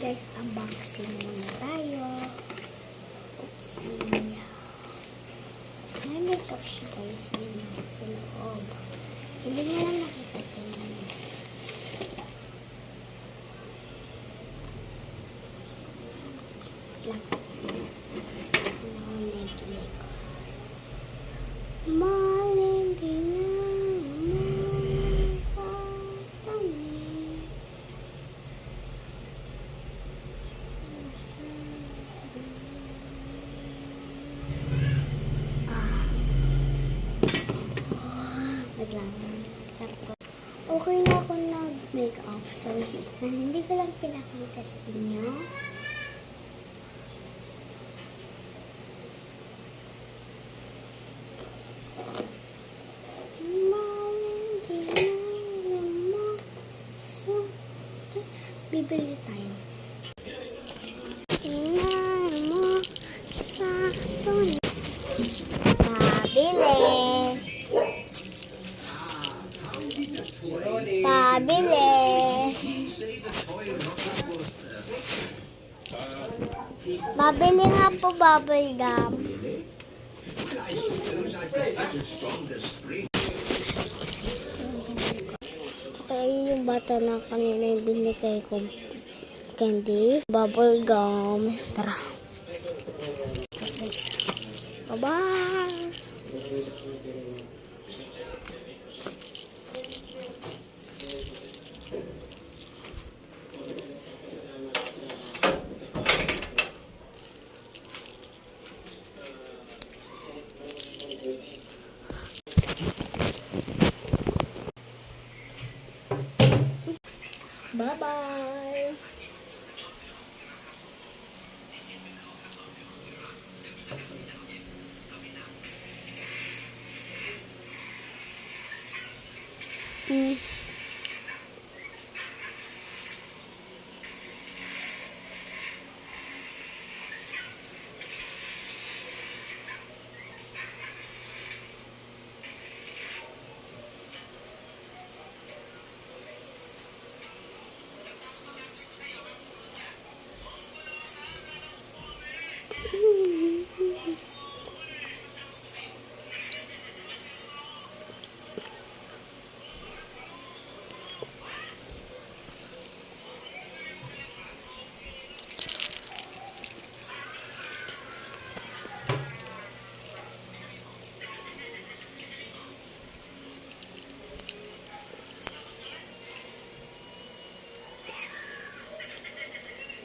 guys, unboxing muna tayo. Oopsie. May makeup siya guys sa loob. Hindi nyo lang nakita ko naman. Lang. Ano ang nagkilig ko? Okay na ako nag-makeup. So, hindi ko lang pinakita sa inyo. Bibili tayo. Pabili. Babili nga po bubble gum. Okay, yung bata na kanina yung binigay ko candy, bubble gum. Tara. Bye-bye. Bye-bye.